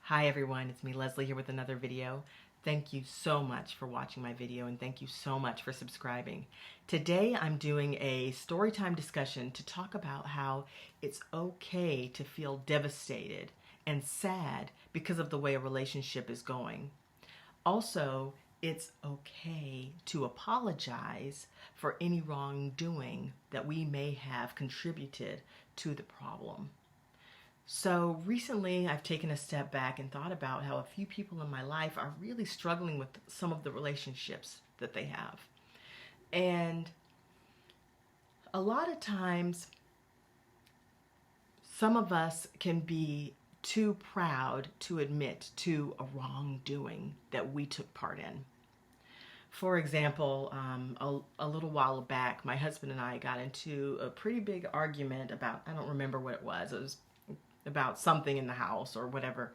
Hi everyone, it's me Leslie here with another video. Thank you so much for watching my video and thank you so much for subscribing. Today I'm doing a storytime discussion to talk about how it's okay to feel devastated and sad because of the way a relationship is going. Also, it's okay to apologize for any wrongdoing that we may have contributed to the problem. So recently I've taken a step back and thought about how a few people in my life are really struggling with some of the relationships that they have. And a lot of times, some of us can be too proud to admit to a wrongdoing that we took part in. For example, a little while back, my husband and I got into a pretty big argument about, I don't remember what it was about something in the house or whatever.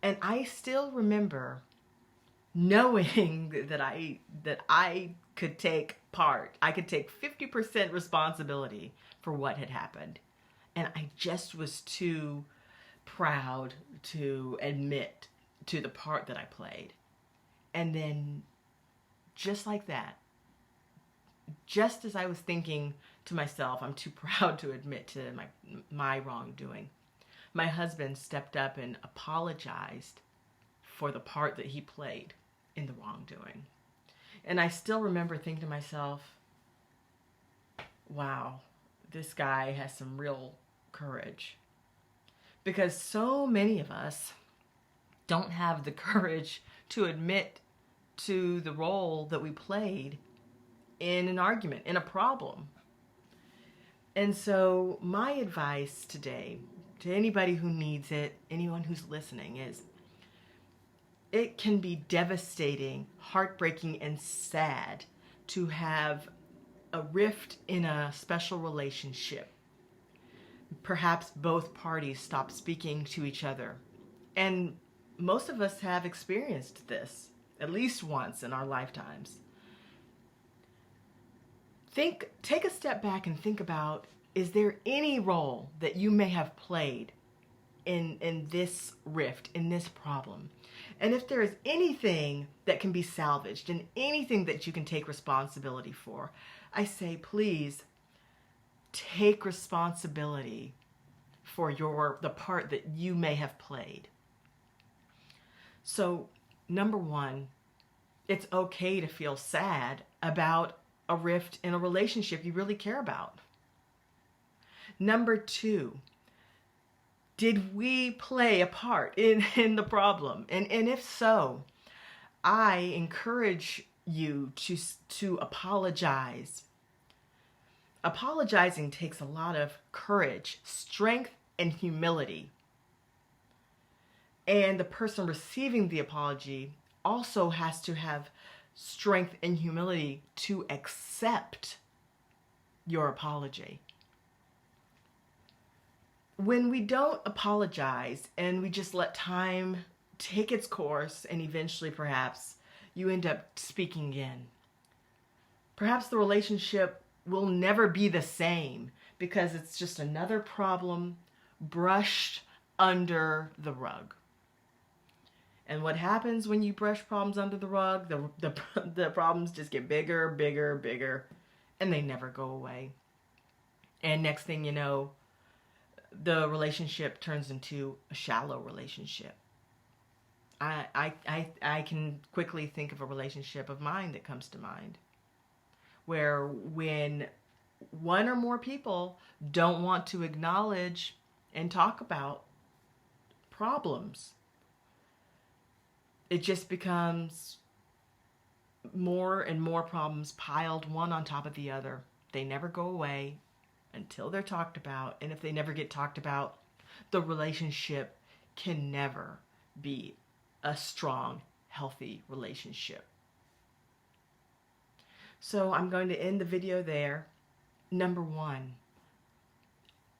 And I still remember knowing that I could take part. I could take 50% responsibility for what had happened. And I just was too proud to admit to the part that I played. And then just like that, just as I was thinking to myself, I'm too proud to admit to my wrongdoing, my husband stepped up and apologized for the part that he played in the wrongdoing. And I still remember thinking to myself, wow, this guy has some real courage. Because so many of us don't have the courage to admit to the role that we played in an argument, in a problem. And so my advice today to anybody who needs it, anyone who's listening, is it can be devastating, heartbreaking, and sad to have a rift in a special relationship. Perhaps both parties stop speaking to each other. And most of us have experienced this at least once in our lifetimes. Take a step back and think about, is there any role that you may have played in this rift, in this problem? And if there is anything that can be salvaged and anything that you can take responsibility for, I say please take responsibility for the part that you may have played. So, number one, it's okay to feel sad about a rift in a relationship you really care about. Number two, did we play a part in the problem? And if so, I encourage you to apologize. Apologizing takes a lot of courage, strength, and humility. And the person receiving the apology also has to have strength and humility to accept your apology. When we don't apologize and we just let time take its course, and eventually perhaps you end up speaking again, perhaps the relationship will never be the same because it's just another problem brushed under the rug. And what happens when you brush problems under the rug? The problems just get bigger, bigger, bigger, and they never go away. And next thing you know, the relationship turns into a shallow relationship. I can quickly think of a relationship of mine that comes to mind, where when one or more people don't want to acknowledge and talk about problems, it just becomes more and more problems piled one on top of the other. They never go away until they're talked about. And if they never get talked about, the relationship can never be a strong, healthy relationship. So I'm going to end the video there. Number one,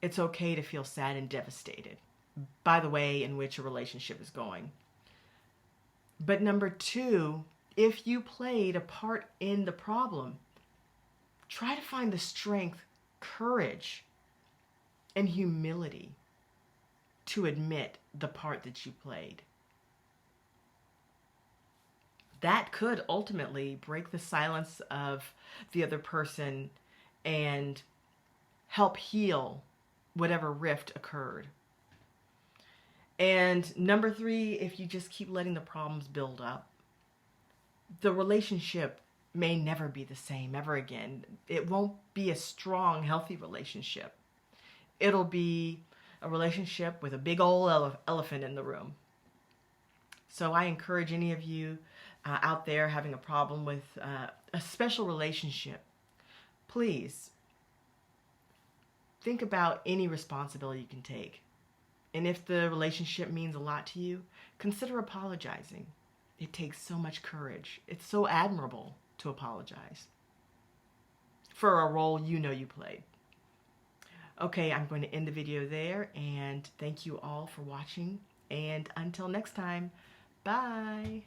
it's okay to feel sad and devastated by the way in which a relationship is going. But number two, if you played a part in the problem, try to find the strength, courage, and humility to admit the part that you played. that could ultimately break the silence of the other person and help heal whatever rift occurred. And number 3, if you just keep letting the problems build up, the relationship may never be the same ever again. It won't be a strong, healthy relationship. It'll be a relationship with a big old elephant in the room. So I encourage any of you out there having a problem with a special relationship, please think about any responsibility you can take. And if the relationship means a lot to you, consider apologizing. It takes so much courage. It's so admirable to apologize for a role you know you played. Okay, I'm going to end the video there, and thank you all for watching. And until next time, bye.